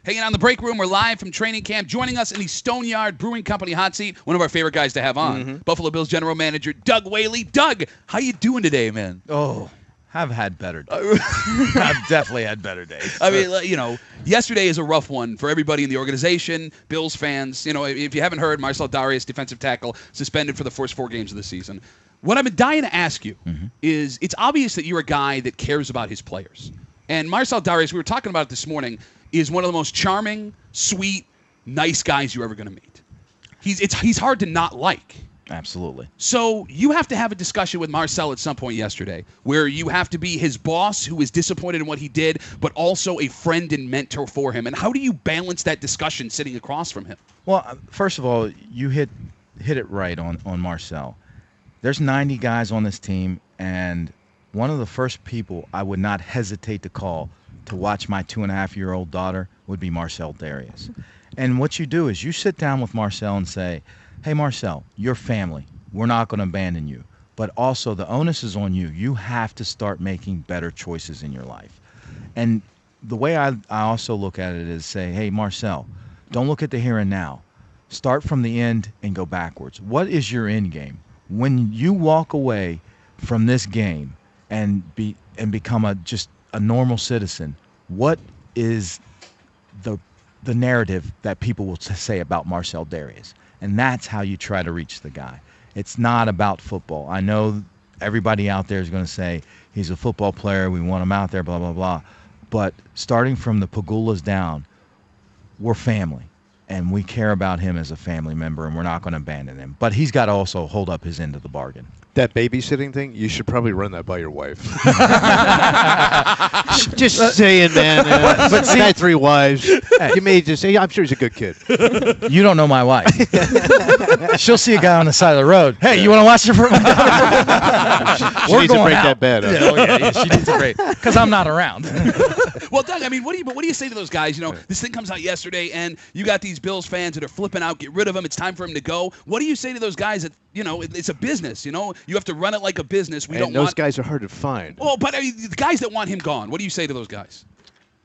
Hanging out in the break room, we're live from training camp. Joining us in the Stoneyard Brewing Company hot seat, one of our favorite guys to have on, Buffalo Bills general manager Doug Whaley. Doug, how you doing today, man? Oh, I've had better days. I've definitely had better days. I mean, yesterday is a rough one for everybody in the organization, Bills fans. If you haven't heard, Marcel Darius, defensive tackle, suspended for the first 4 games of the season. What I've been dying to ask you is, it's obvious that you're a guy that cares about his players. And Marcel Darius, we were talking about it this morning, is one of the most charming, sweet, nice guys you're ever going to meet. He's hard to not like. Absolutely. So you have to have a discussion with Marcel at some point yesterday where you have to be his boss who is disappointed in what he did, but also a friend and mentor for him. And how do you balance that discussion sitting across from him? Well, first of all, you hit it right on Marcel. There's 90 guys on this team, and one of the first people I would not hesitate to call to watch my 2.5-year-old daughter would be Marcel Darius. And what you do is you sit down with Marcel and say, hey, Marcel, you're family. We're not going to abandon you. But also the onus is on you. You have to start making better choices in your life. And the way I also look at it is say, hey, Marcel, don't look at the here and now. Start from the end and go backwards. What is your end game? When you walk away from this game and become just a normal citizen, what is the narrative that people will say about Marcel Darius? And that's how you try to reach the guy. It's not about football. I know everybody out there is going to say he's a football player, we want him out there, blah, blah, blah. But starting from the Pagulas down, we're family. And we care about him as a family member, and we're not going to abandon him. But he's got to also hold up his end of the bargain. That babysitting thing, you should probably run that by your wife. Just saying, man. But see, I had 3 wives. You may just say, I'm sure he's a good kid. You don't know my wife. She'll see a guy on the side of the road. Hey, you want to watch it for She needs to break that bed up. Yeah, she needs to break. Because I'm not around. Well, Doug, I mean, what do you say to those guys? This thing comes out yesterday, and you got these Bills fans that are flipping out. Get rid of him. It's time for him to go. What do you say to those guys that, it's a business, You have to run it like a business. Those guys are hard to find. Well, but the guys that want him gone, what do you say to those guys?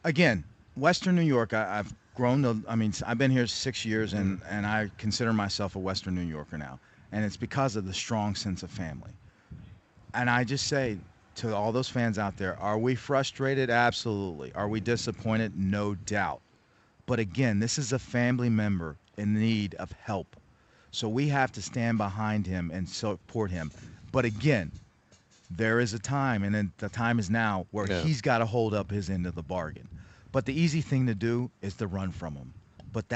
Again, Western New York, I've grown to, I've been here 6 years, and I consider myself a Western New Yorker now. And it's because of the strong sense of family. And I just say to all those fans out there, are we frustrated? Absolutely. Are we disappointed? No doubt. But again, this is a family member in need of help. So we have to stand behind him and support him. But again, there is a time, and then the time is now, where he's got to hold up his end of the bargain. But the easy thing to do is to run from him. But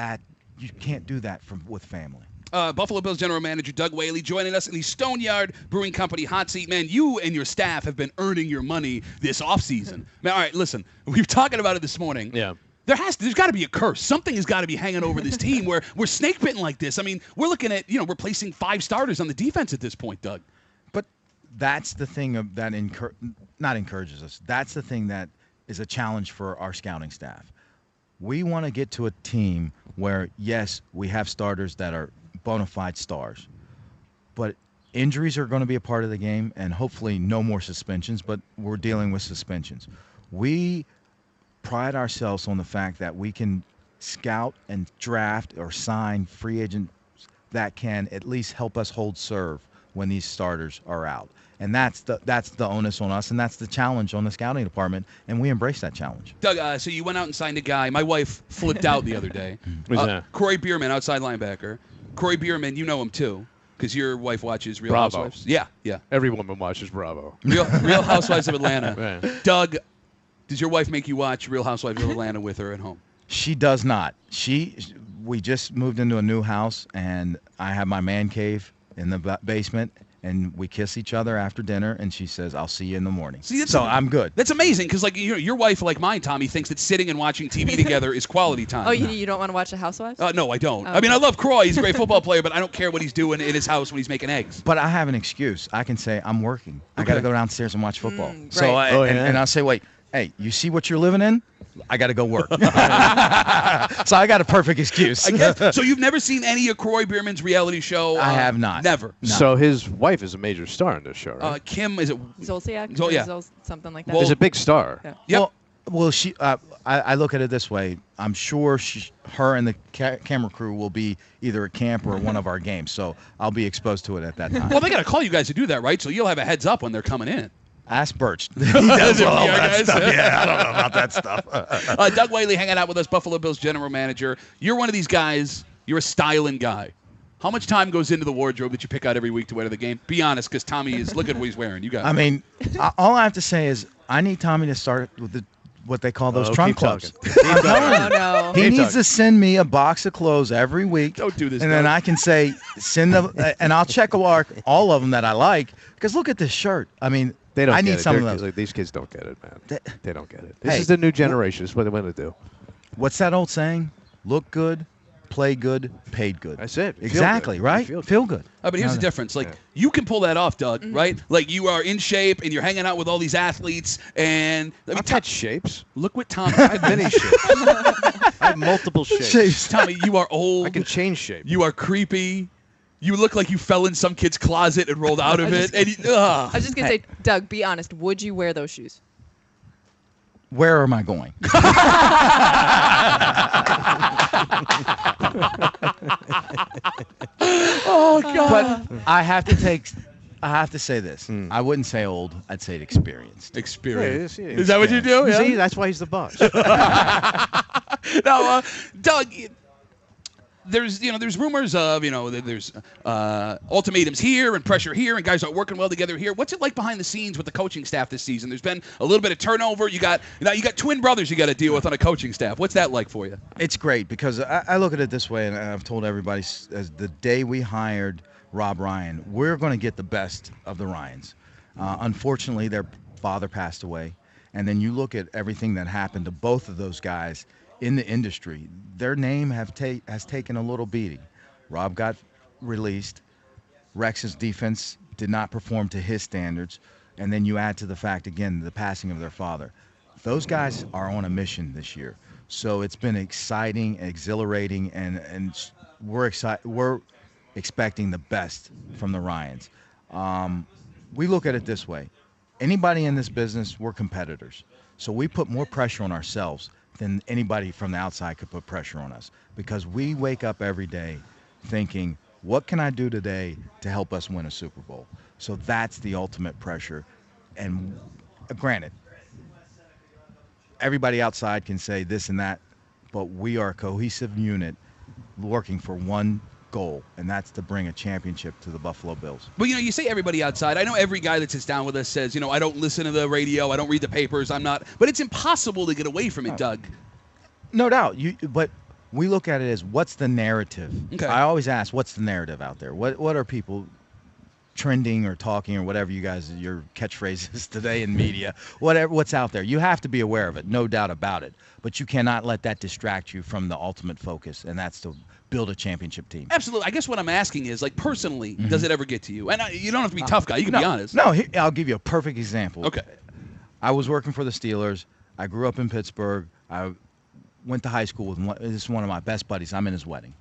you can't do that with family. Buffalo Bills general manager Doug Whaley joining us in the Stoneyard Brewing Company hot seat. Man, you and your staff have been earning your money this offseason. Man, all right, listen, we were talking about it this morning. Yeah. There's got to be a curse. Something has got to be hanging over this team where we're snake bitten like this. I mean, we're looking at, replacing 5 starters on the defense at this point, Doug. But that's the thing that not encourages us. That's the thing that is a challenge for our scouting staff. We want to get to a team where, yes, we have starters that are bona fide stars, but injuries are going to be a part of the game, and hopefully no more suspensions, but we're dealing with suspensions. We pride ourselves on the fact that we can scout and draft or sign free agents that can at least help us hold serve when these starters are out. And that's the onus on us, and that's the challenge on the scouting department, and we embrace that challenge. Doug, so you went out and signed a guy. My wife flipped out the other day. Corey Bierman, outside linebacker. Corey Bierman, you know him too, because your wife watches Real Housewives. Yeah. Every woman watches Bravo. Real Housewives of Atlanta. Right. Doug, does your wife make you watch Real Housewives of Atlanta with her at home? She does not. We just moved into a new house, and I have my man cave in the basement, and we kiss each other after dinner, and she says, I'll see you in the morning. So I'm good. That's amazing, because your wife, like mine, Tommy, thinks that sitting and watching TV together is quality time. Oh, you don't want to watch The Housewives? No, I don't. Oh, I mean, I love Croy. He's a great football player, but I don't care what he's doing in his house when he's making eggs. But I have an excuse. I can say, I'm working. I got to go downstairs and watch football. So right. And I'll say, wait, hey, you see what you're living in? I got to go work. So I got a perfect excuse. I guess. So you've never seen any of Corey Bierman's reality show? I have not. Never. No. So his wife is a major star in this show, right? Kim, is it? Zolciak? Yeah. Something like that. Well, is a big star. Yeah. Yep. Well, she. I look at it this way. I'm sure her and the camera crew will be either at camp or one of our games, so I'll be exposed to it at that time. Well, they got to call you guys to do that, right? So you'll have a heads up when they're coming in. Ask Birch. He does all that stuff. Yeah, I don't know about that stuff. Doug Whaley hanging out with us, Buffalo Bills general manager. You're one of these guys. You're a styling guy. How much time goes into the wardrobe that you pick out every week to wear to the game? Be honest, because Tommy is. Look at what he's wearing. You got it. I mean, all I have to say is I need Tommy to start with what they call those trunk clubs. I'm telling you. No. He needs to send me a box of clothes every week. Don't do this, And then Doug. I can say, send them, and I'll check all of them that I like. Because look at this shirt. I mean, They don't I get need it. some of They're- those. like, these kids don't get it, man. They don't get it. This Hey, is the new generation. This is what they want to do. What's that old saying? Look good, play good, paid good. That's it. Feel Exactly, good. right? Feel good. Feel good. But here's the difference. Like, you can pull that off, Doug, right? Like, you are in shape, and you're hanging out with all these athletes, and I've had shapes. look what Tommy. I have many shapes. I have multiple shapes. Tommy, you are old. I can change shape. You are creepy. You look like you fell in some kid's closet and rolled out of it. And I was just going to say, Doug, be honest. Would you wear those shoes? Where am I going? oh God! But I have to say this. I wouldn't say old. I'd say experienced. Experience. Yeah, Is that what you do? Yeah. See, that's why he's the boss. Now, Doug, there's rumors of there's ultimatums here and pressure here, and guys aren't working well together here. What's it like behind the scenes with the coaching staff this season? There's been a little bit of turnover. You got twin brothers you got to deal with on a coaching staff. What's that like for you? It's great because I look at it this way, and I've told everybody as the day we hired Rob Ryan, we're going to get the best of the Ryans. Unfortunately, their father passed away, and then you look at everything that happened to both of those guys in the industry. Their name has taken a little beating. Rob got released. Rex's defense did not perform to his standards, and then you add to the fact again the passing of their father. Those guys are on a mission this year, so it's been exciting, exhilarating, and we're excited. We're expecting the best from the Ryans. We look at it this way: anybody in this business, we're competitors, so we put more pressure on ourselves than anybody from the outside could put pressure on us, because we wake up every day thinking, what can I do today to help us win a Super Bowl? So that's the ultimate pressure. And granted, everybody outside can say this and that, but we are a cohesive unit working for one goal, and that's to bring a championship to the Buffalo Bills. But you say everybody outside. I know every guy that sits down with us says, I don't listen to the radio, I don't read the papers, I'm not. But it's impossible to get away from it, Doug. No doubt. But we look at it as what's the narrative. Okay. I always ask, what's the narrative out there? What are people trending or talking or whatever your catchphrases today in media, what's out there? You have to be aware of it, no doubt about it. But you cannot let that distract you from the ultimate focus, and that's to build a championship team. Absolutely. I guess what I'm asking is, personally, does it ever get to you? And you don't have to be a tough guy. You can be honest. No, I'll give you a perfect example. Okay. I was working for the Steelers. I grew up in Pittsburgh. I went to high school with this is one of my best buddies. I'm in his wedding.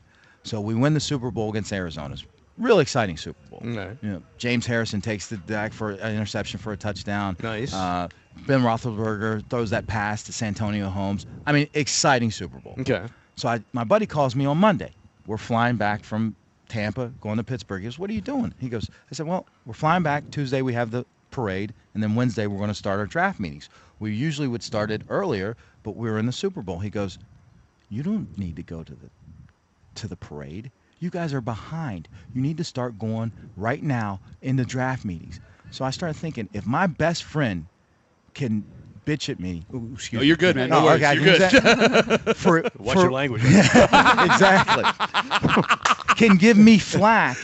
So we win the Super Bowl against Arizona. Real exciting Super Bowl. Okay. James Harrison takes the deck for an interception for a touchdown. Nice. Ben Roethlisberger throws that pass to Santonio Holmes. I mean, exciting Super Bowl. Okay. So my buddy calls me on Monday. We're flying back from Tampa, going to Pittsburgh. He goes, "What are you doing?" He goes, I said, "Well, we're flying back. Tuesday we have the parade, and then Wednesday we're going to start our draft meetings. We usually would start it earlier, but we were in the Super Bowl." He goes, "You don't need to go to the parade. You guys are behind. You need to start going right now in the draft meetings." So I started thinking, if my best friend can bitch at me. Ooh, excuse me. You're good, man. No worries. Okay, You're good. Watch your language. Exactly. Can give me flack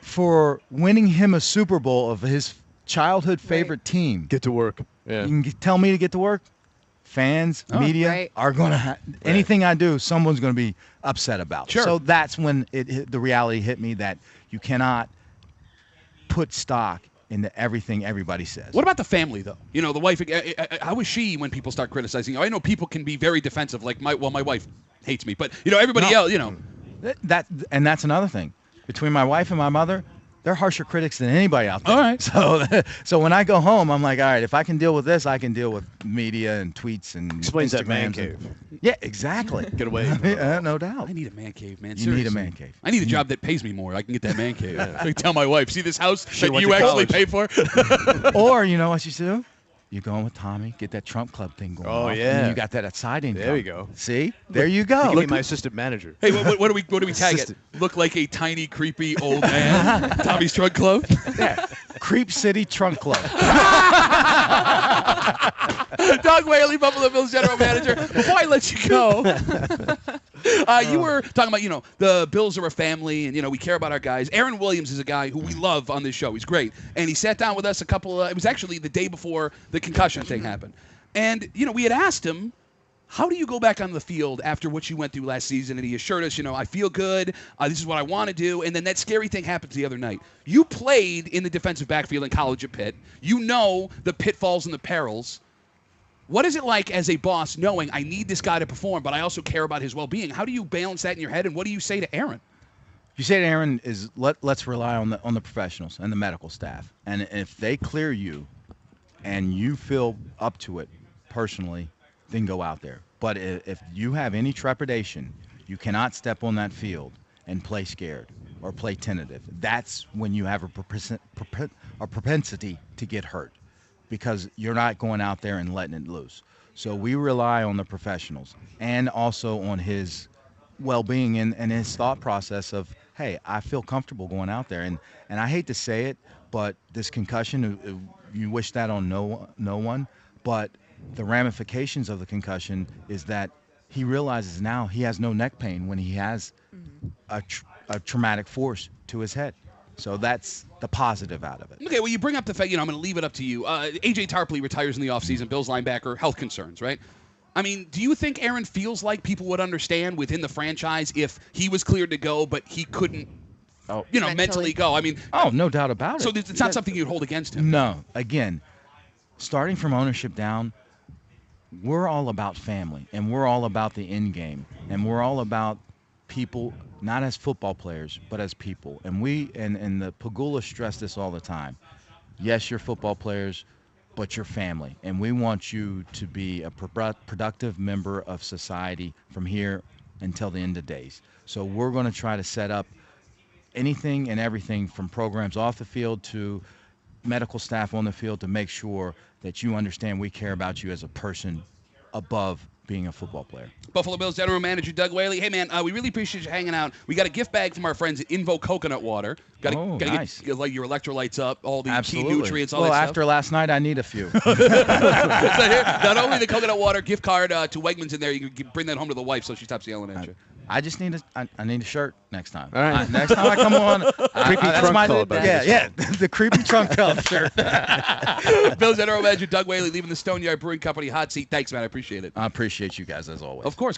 for winning him a Super Bowl of his childhood favorite team. Get to work. Yeah. You can tell me to get to work. Fans, media are going to anything I do, someone's going to be upset about. Sure. So that's when the reality hit me that you cannot put stock into everything everybody says. What about the family, though? The wife. How is she when people start criticizing? I know people can be very defensive. Like my wife hates me, but everybody else. That's another thing. Between my wife and my mother, they're harsher critics than anybody out there. All right. So when I go home, I'm like, all right, if I can deal with this, I can deal with media and tweets and Explains that man Instagrams and- cave. Yeah, exactly. Get away. No doubt. I need a man cave, man. You need a Seriously. man cave. I need a job that pays me more. I can get that man cave. I can tell my wife, see this house that went you to actually college. pay for? Or you know what you should do? You go in with Tommy, get that Trump Club thing going. Oh, off, yeah. and you got that side income. There we go. See, there you He go. can be my assistant manager. Hey, what do we tag it? Assistant. Look like a tiny, creepy old man. Tommy's Trunk Club. Yeah. Creep City Trunk Club. Doug Whaley, Buffalo Bills general manager. Before I let you go, you were talking about, the Bills are a family and, we care about our guys. Aaron Williams is a guy who we love on this show. He's great. And he sat down with us it was actually the day before the concussion thing happened. And, we had asked him, how do you go back on the field after what you went through last season? And he assured us, I feel good. This is what I want to do. And then that scary thing happens the other night. You played in the defensive backfield in college at Pitt. You know the pitfalls and the perils. What is it like as a boss knowing I need this guy to perform, but I also care about his well-being? How do you balance that in your head, and what do you say to Aaron? You say to Aaron is let's rely on the professionals and the medical staff. And if they clear you and you feel up to it personally, then go out there. But if you have any trepidation, you cannot step on that field and play scared or play tentative. That's when you have a propensity to get hurt, because you're not going out there and letting it loose. So we rely on the professionals and also on his well-being and his thought process of, hey, I feel comfortable going out there. And I hate to say it, but this concussion, you wish that on no one, but the ramifications of the concussion is that he realizes now he has no neck pain when he has a traumatic force to his head. So that's the positive out of it. Okay, well, you bring up the fact, I'm going to leave it up to you. A.J. Tarpley retires in the offseason, Bills linebacker, health concerns, right? I mean, do you think Aaron feels like people would understand within the franchise if he was cleared to go, but he couldn't, mentally go? I mean, no doubt about it. So it's not something you'd hold against him? No. Again, starting from ownership down, we're all about family, and we're all about the end game, and we're all about people, not as football players, but as people. And and the Pagula stress this all the time. Yes, you're football players, but you're family, and we want you to be a productive member of society from here until the end of days. So we're going to try to set up anything and everything from programs off the field to medical staff on the field to make sure that you understand we care about you as a person above being a football player. Buffalo Bills general manager Doug Whaley. Hey, man, we really appreciate you hanging out. We got a gift bag from our friends at Invo Coconut Water. Got to nice. get like your electrolytes up, all the Absolutely. key nutrients, all well, that after last night, I need a few. So here, not only the coconut water gift card to Wegmans in there, you can bring that home to the wife so she stops yelling at you. I just need I need a shirt next time. All right. Next time I come on, Creepy that's Trunk my Club, I yeah, the creepy trunk club shirt. Bills general manager Doug Whaley leaving the Stoneyard Brewing Company hot seat. Thanks, man. I appreciate it. I appreciate you guys as always. Of course.